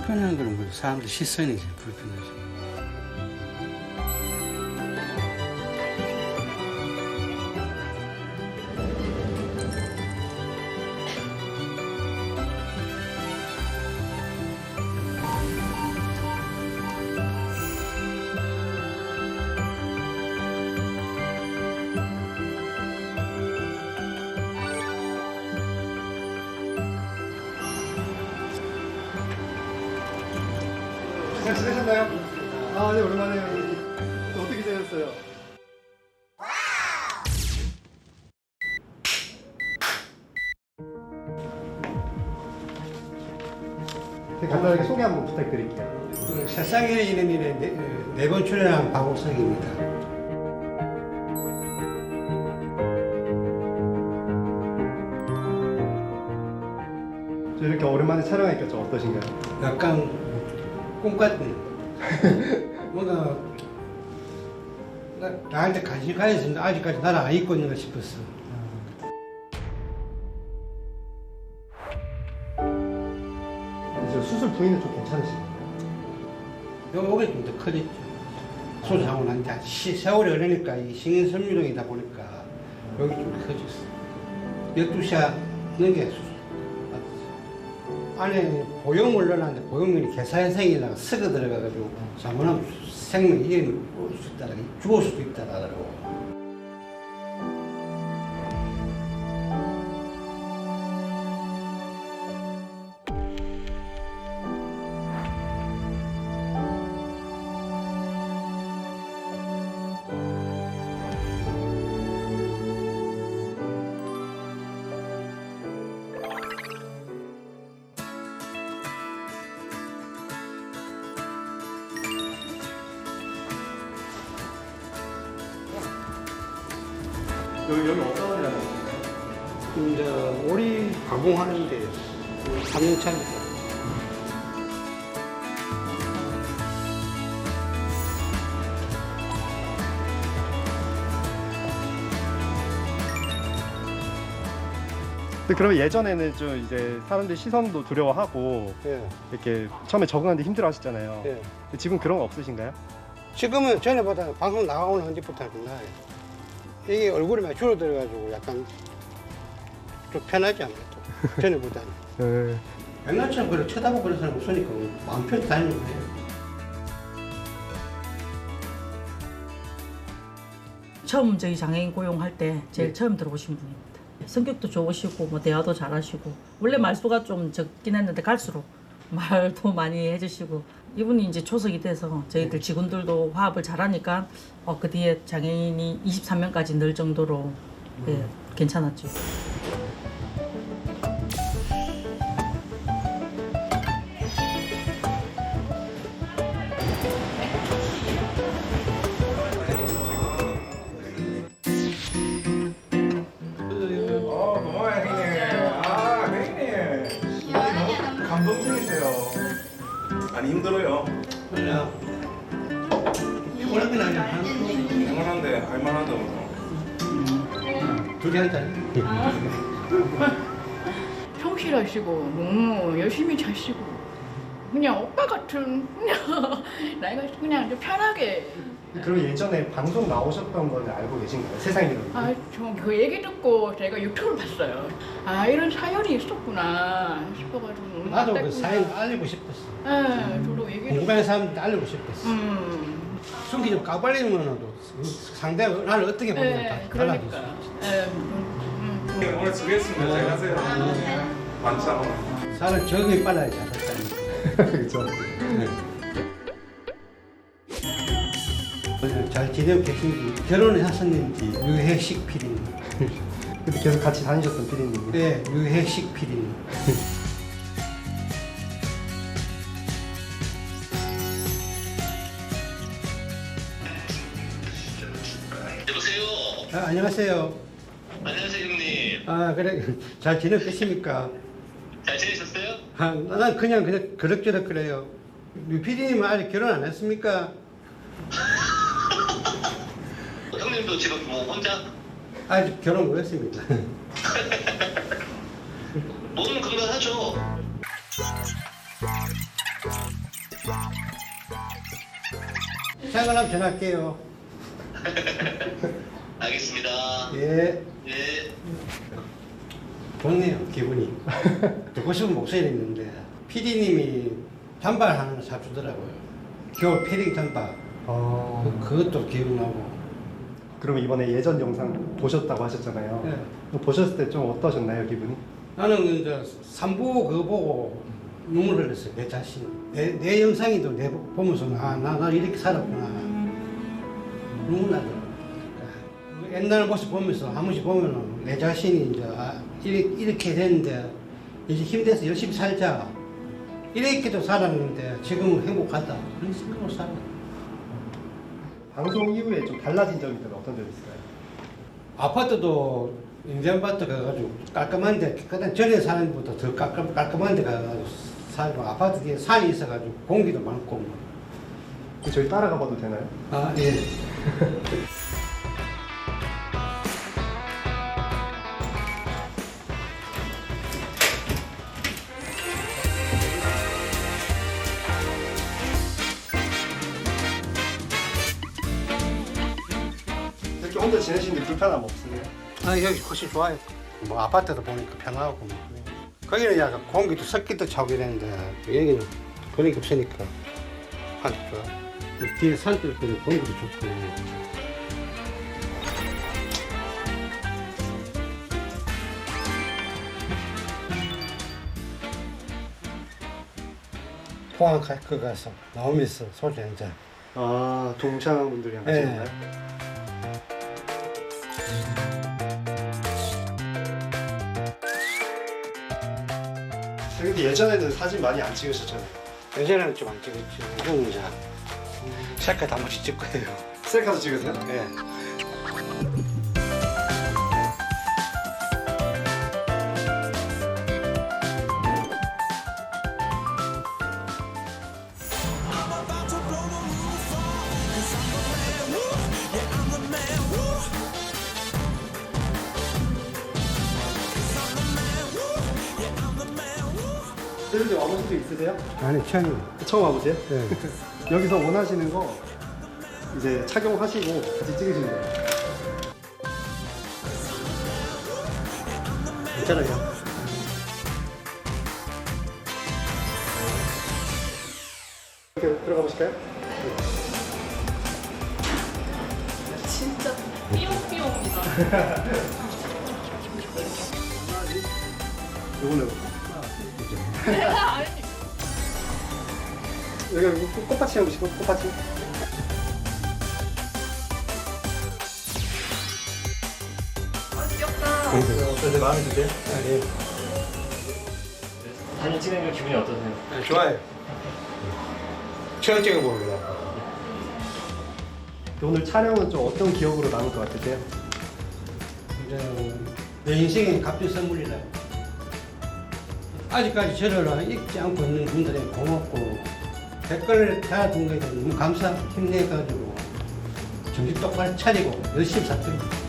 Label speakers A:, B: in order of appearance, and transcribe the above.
A: 불편한 거는 뭐 사람들 시선이 제일 불편하죠.
B: 잘 지내셨나요? 아, 네, 오랜만에요. 어떻게 지내셨어요? 간단하게 소개 한번 부탁드릴게요.
A: 세상에 지는 일에 네 번 출연한 박옥석입니다.
B: 저 이렇게 오랜만에 촬영하니까 좀 어떠신가요?
A: 약간 꿈 같네. 뭔가 나한테 관심 가졌는데 아직까지 나를 안 잊고 있는가 싶었어.
B: 이제 수술 부위는 좀 괜찮으신가요?
A: 여기 오게 좀 더 커졌죠. 수술하고 난 뒤에 세월이 흐르니까 이 신경섬유종이다 보니까 여기 좀 커졌어. 12시간 넘게 수술 받았어. 안에 보형물 넣어놨는데 보형물이 개사현생이라가 썩어 들어가가지고 잘못하면 생명 이겨낼 수 있다, 죽을 수도 있다 하더라고.
B: 여기 어떤 일하는 거예요?
A: 이제 오리 가공하는데 3년 차입니다.
B: 그럼 예전에는 좀 이제 사람들 시선도 두려워하고
A: 예,
B: 이렇게 처음에 적응하는데 힘들어 하셨잖아요.
A: 예.
B: 지금 그런 거 없으신가요?
A: 지금은 전에보다 방송 나가고는 언제부터 좀 나아요. 이게 얼굴이 많이 줄어들어가지고 약간 좀 편하지 아무래도 전에보다는.
B: 네.
A: 옛날처럼 그래 쳐다보고 그런 사람 없으니까 마음 편히 다니는 거예요.
C: 처음 저희 장애인 고용할 때 제일 처음 들어오신 분입니다. 성격도 좋으시고 뭐 대화도 잘하시고 원래 말수가 좀 적긴 했는데 갈수록 말도 많이 해주시고 이분이 이제 초석이 돼서 저희들 직원들도 화합을 잘하니까 그 뒤에 장애인이 23명까지 늘 정도로 예, 괜찮았죠.
D: 고마워요 형님. 아 형님. 아니 너무 감동적이세요. 아니 힘들어요.
A: 그냥 피곤한 건 아니야.
D: 피곤한데 할만하다고.
A: 둘이 한 잔.
E: 성실하시고 너무 열심히 자시고 그냥 오빠 같은 그냥 나이가 그냥 좀 편하게
B: 그럼 예전에 방송 나오셨던 건 알고 계신가요? 세상에 이런
E: 그 얘기 듣고 제가 유튜브를 봤어요. 아 이런 사연이 있었구나 싶어가지고 너무
A: 나도 그
E: 안타깝구나.
A: 사연 알리고 싶었어.
E: 네, 저도 얘기 듣고
A: 궁금한 사람한테 알리고 싶었어. 숨기 좀 까발리면도 상대가 나를 어떻게 보면
E: 네,
A: 다 달라질 수
E: 그러니까
A: 있지.
D: 오늘 수고했습니다. 잘 가세요. 만참.
A: 살을 적게 빨아야 잘했다니까.
B: 그렇죠.
A: 잘 지내고 계신지 결혼을 하셨는지 유해식 PD님.
B: 근데 계속 같이 다니셨던 피디님.
A: 네, 유해식 PD님.
F: 여보세요.
A: 안녕하세요.
F: 안녕하세요 형님.
A: 그래 잘 지내고 계십니까?
F: 잘 지내셨어요?
A: 난 그냥 그럭저럭 그래요. 유 PD님은 아직 결혼 안 했습니까?
F: 형님도 지금 뭐 혼자?
A: 아직 결혼 못 했습니다.
F: 몸은 건강하죠?
A: 생각나면 전화할게요.
F: 알겠습니다.
A: 예.
F: 예.
A: 좋네요, 기분이. 듣고 싶은 목소리 있는데, PD님이 단발 하나 사주더라고요. 겨울 패딩 단발. 그것도 기억나고.
B: 그러면 이번에 예전 영상 보셨다고 하셨잖아요.
A: 네.
B: 보셨을 때 좀 어떠셨나요, 기분이?
A: 나는 이제 3부 그거 보고 눈물 흘렸어요, 내 자신. 내 영상이도 내 보면서, 나 이렇게 살았구나. 눈물 나더라고요. 옛날 모습 보면서 한 번씩 보면은 내 자신이 이제 이렇게 됐는데 이제 힘내서 열심히 살자. 이렇게도 살았는데 지금은 행복하다. 그런 생각으로 살아요.
B: 방송 이후에 좀 달라진 점이 있다면 어떤 점이 있을까요?
A: 아파트도 임대아파트 가가지고 깔끔한데 그다음 전에 사는 것보다 더 깔끔한데 가가지고 살고 아파트 뒤에 산이 있어가지고 공기도 많고 뭐.
B: 저희 따라가 봐도 되나요?
A: 아 예.
B: 이렇게 혼자 지내시는데 불편함 없으세요?
A: 아 여기 훨씬 좋아요. 뭐 아파트도 보니까 편하고 뭐. 거기는 약간 공기도 습기도 차고 이랬는데 여기는 그런 게 없으니까 아주 좋아. 뒤에 산들 때는 공기도 좋고. 포항 그 가서 나오면서 소주 한 잔.
B: 아, 동창분들이랑 같이
A: 네.
B: 있나요? 근데 예전에는 사진 많이 안 찍으셨잖아요.
A: 예전에는 좀 안 찍었지. 요즘 이제 셀카도 한 번씩 찍고 해요.
B: 셀카도 찍으세요?
A: 예.
B: 저런데 와보신 적 있으세요?
A: 아니 처음이에요.
B: 처음 와보세요?
A: 예.
B: 여기서 원하시는 거 이제 착용하시고 같이 찍으시면 돼요.
A: 괜찮아요.
B: 이렇게 들어가 보실까요?
E: 진짜 삐용삐용이다.
B: 요거는
E: 아니,
B: 여기 꽃받침 해보시고 꽃받침. 어떠세요? 마음에 드세요?
G: 사진 찍는 거 기분이 어떠세요?
A: 네, 좋아요. 처음 찍어보려고.
B: 오늘 촬영은 좀 어떤 기억으로 남을 것 같으세요?
A: 이제 내 인생의 값진 선물이라. 아직까지 저를 잊지 않고 있는 분들에게 고맙고 댓글을 달아준 거에 대해서 너무 감사, 힘내가지고 정신 똑바로 차리고 열심히 살거든요.